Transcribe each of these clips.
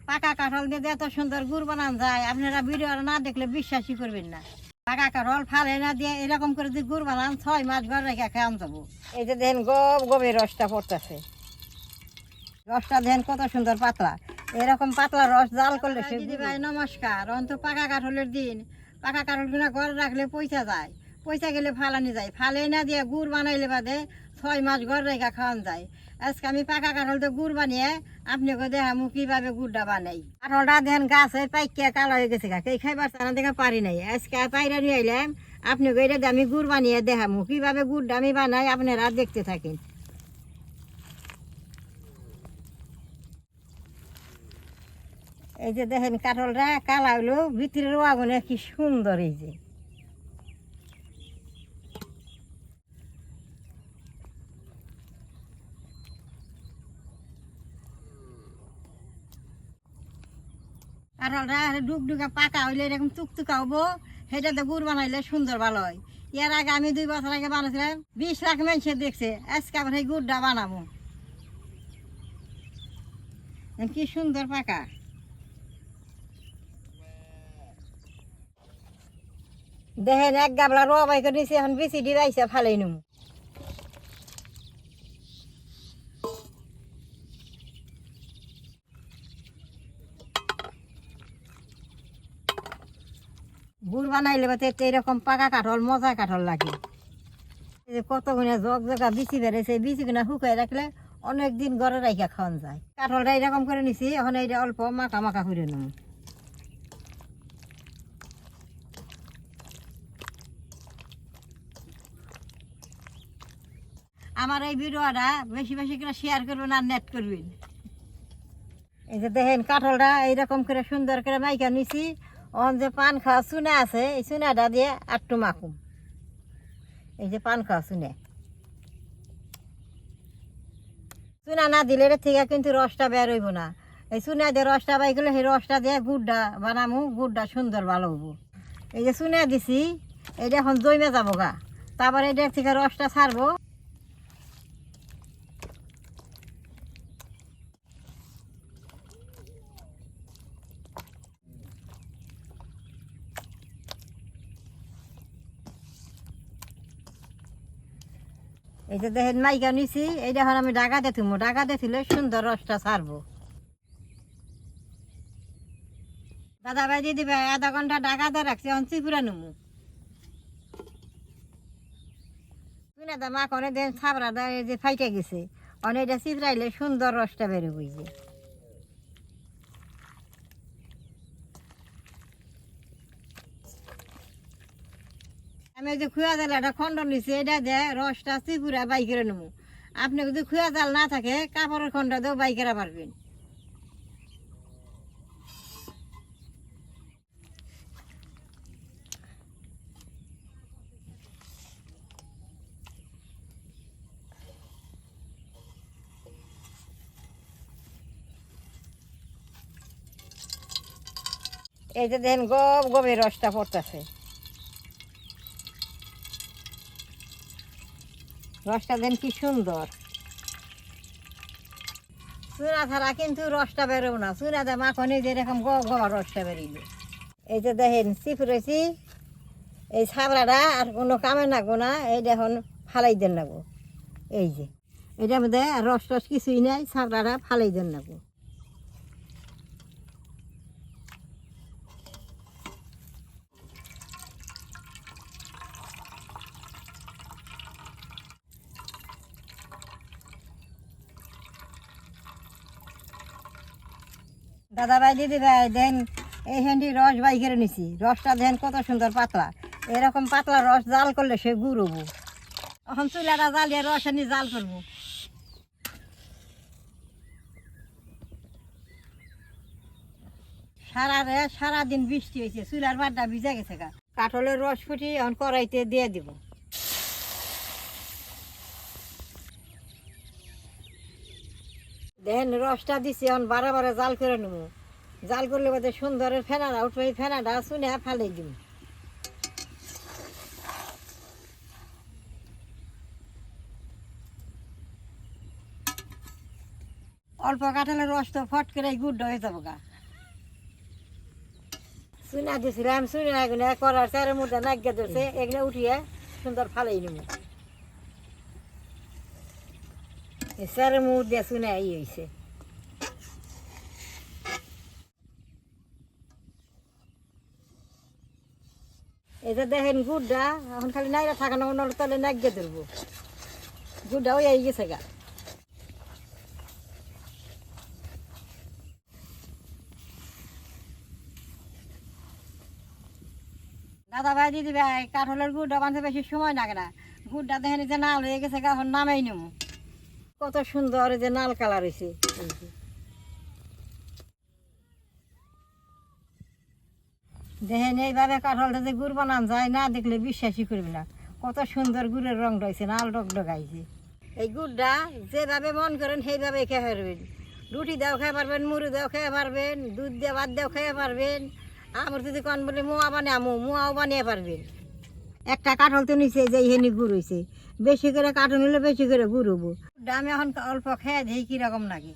পাকা কাঁঠাল দিয়ে এত সুন্দর গুড় বানানো যায়, আপনারা ভিডিও না দেখলে বিশ্বাসই করবেন না। পাকা কাঁঠাল ফালে না দিয়ে এরকম করে যদি গুড় বানান 6 মাস ঘর রেখে খাওয়ান যাবো। এই যে দেখেন গভীর রসটা পড়তেছে, রসটা দেখেন কত সুন্দর পাতলা। এরকম পাতলা রস জাল করলে সে দিদি ভাই নমস্কার। অন্ত পাকা কাঁঠালের দিন পাকা কাঁঠালগুলো ঘরে রাখলে পয়সা যায়, পয়সা গেলে ফালানি যায়, ফালে না দিয়ে গুড় বানাইলে বাদে 6 মাস ঘর রেখা খাওয়ান যায়। আজকে আমি পাকা কাঁঠাল দিয়ে গুড় বানিয়ে আপনাকে দেখামু কিভাবে গুড়টা বানাই। কাঁঠালটা দেখেন গাছে পাইকে কালো হয়ে গেছে, এই খাইবার চানা দেখে পারি নাই, আজকে পাইরা নিয়ে আইলাম আপনাকে এটা আমি গুড় বানিয়ে দেখামু কিভাবে গুড়টা আমি বানাই, আপনারা দেখতে থাকেন। এই যে দেখেন কাঁঠালটা কালা হইলো, ভিতরে রোয়াগুনে কি সুন্দর। এই যে কাঁঠালটা ডুকডুকা পাকা হইলে এরকম টুকটুকা হবো, সেটাতে গুড় বানাইলে সুন্দর ভালো হয়। এর আগে আমি 2 বছর আগে বানাইছিলাম, 20 লাখ মানুষে দেখছে, আজকে আবার এই গুড়টা বানাবো। কি সুন্দর পাকা। দেখেন এক গাবলা রোয়া বাই করে নিয়েছি, এখন বেশি দিয়েছে ফালাই নেব। গুড় বানাইলে বাতে এরকম পাকা কাঁঠাল মজা কাঁঠাল লাগে। এই যে কতগুলো জগ জগা বিচি বেড়েছে, বিচিগুলো শুকাই রাখলে অনেক দিন ঘরে রাখা খাওয়ান যায়। কাঁঠালটা এরকম করে নিছি, এখন এইটা অল্প মাখা মাখা করে নেব। আমার এই ভিডিওটা বেশি বেশি করে শেয়ার করবেন আর নেট করবেন। এই যে দেখেন কাঁঠালটা এইরকম করে সুন্দর করে মাইকা নিছি, অন যে পান খাওয়া চুনা আছে এই চুনাটা দিয়ে আটটু মাখুম। এই যে পান খাওয়া চুনা, চুনা না দিলে এর থেকে কিন্তু রসটা বের হইব না। এই চুনা দিয়ে রসটা বাই করলে সেই রসটা দিয়ে গুড়টা বানামু, গুড়টা সুন্দর ভালো হবো। এই যে চুনা দিছি, এইটা এখন জমে যাবো গা, তারপরে এটার থেকে রসটা ছাড়বো। এই যে দেখেন মাইকা নিছি, এইটা এখন আমি ডাকাতে থুমো, ডাকাতে থুলে সুন্দর রসটা ছাড়বো। দাদা ভাই দিদি ভাই 1/2 ঘন্টা ডাকাতে রাখছি, এখন চিপুরা নেবো। শুনে দা মা করে দেন ছাবড়া দা এই যে ফাইটে গেছে, অনেক এটা চিপড়াইলে সুন্দর রসটা বেরোবে। যে আমি ওই যে খুয়া জাল একটা খন্ড নিছি, এটা দিয়ে রসটা চিপুরা বাই করে নেবো। আপনি যদি খুয়া জাল না থাকে কাপড়ের খন্ড দিয়েও বাই করা পারবেন। এই যে দেখেন গভীর রসটা পড়তেছে, রসটা দেন কি সুন্দর। চুনা ছাড়া কিন্তু রসটা বেরোবো না, চুনা দা মাখনে যে এরকম গভা রসটা বেরিয়ে। এই যে দেখেন চিপুরেছি, এই ছাবড়াটা আর কোনো কামে নাগবো না, এই দেখুন ফালাই দেন নাগবো। এই যে এটার মধ্যে রস টস কিছুই নাই, ছাবড়াটা ফালাই দেন নাগবো। দাদা ভাই দিদি ভাই দেন এই হ্যান্ডি রস বাই করে নিছি, রসটা দেন কত সুন্দর পাতলা। এরকম পাতলা রস জাল করলে সে গুড় হবো। এখন চুলাটা জ্বালিয়ে রস এনে জাল করবো। সারাদিন বৃষ্টি হয়েছে, চুলার বাড্ডা ভিজে গেছে গা। কাঠলের রস ফুটি এখন কড়াইতে দিয়ে দিব। দেখেন রসটা দিছি, এখন বারে বারে জাল করে নেব। জাল করলে বোধহয় সুন্দরের ফেনাটা উঠবে, এই ফেনাটা শুনে ফেলে দিব। অল্প কাঁঠালের রস তো ফট করে গুড় হয়ে যাবো গা। চুনা দিয়েছিলাম, চুনা এগুলো করার চারের মধ্যে নাগিয়ে ধরছে, এগুলো উঠিয়ে সুন্দর ফালাই নিব। চারের মুখ দিয়ে চুনা হয়েছে। এই যে দেখেন গুড়টা এখন খালি নাইরা থাকানো অন্য তলে নাগিয়ে ধরবো, গুড়টা ওই গেছে গা। দাদা ভাই দিদি ভাই, কাঠলের গুড়টা বানতে বেশি সময় লাগে না। গুড়টা দেখেন যে নাল হয়ে গেছে গা, এখন নামাই নেব। কত সুন্দর এই যে নাল কালার হয়েছে। দেখেন এইভাবে কাঠলটা যে গুড় বানান যায়, না দেখলে বিশ্বাসই করবি না। কত সুন্দর গুড়ের রং রয়েছে, নাল ডগডগাইছে। এই গুড়টা যেভাবে মন করেন সেইভাবে খেয়ে পারবেন। রুটি দেও খেয়ে পারবেন, মুড়ি দেও খেয়ে পারবেন, দুধ দিয়ে ভাত দেও খেয়ে পারবেন। আমার যদি কন বলে মোয়া বানিয়ে মোয়াও বানিয়ে পারবেন। একটা কাঠল তো নিচে যে হেনি গুড় হয়েছে, বেশি করে কাঠল নিলে বেশি করে গুড় হবো। আমি এখন অল্প খেয়ে দিই কিরকম লাগে।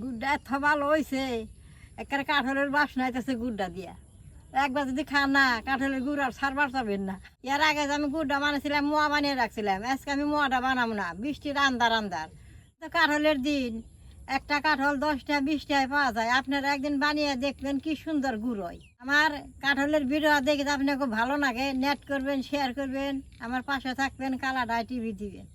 গুড়টা এত ভালো হয়েছে, একটা কাঠলের বাসনা হইতেছে গুড়টা দিয়া। একবার যদি খান না, কাঠলের গুড় আর সারবার পাবেন না। এর আগে যে আমি গুড়টা বানিয়েছিলাম, মোয়া বানিয়ে রাখছিলাম, আজকে আমি মোয়াটা বানাবো না, বৃষ্টির আন্দার আন্দার। তো কাঠলের দিন একটা কাঠল 10টা 20টায় পাওয়া যায়। আপনারা একদিন বানিয়ে দেখবেন কি সুন্দর গুড় হয়। আমার কাঠলের ভিডিও দেখে আপনাকে ভালো লাগে, নেট করবেন, শেয়ার করবেন, আমার পাশে থাকবেন, কালাডাই টিভি দিবেন।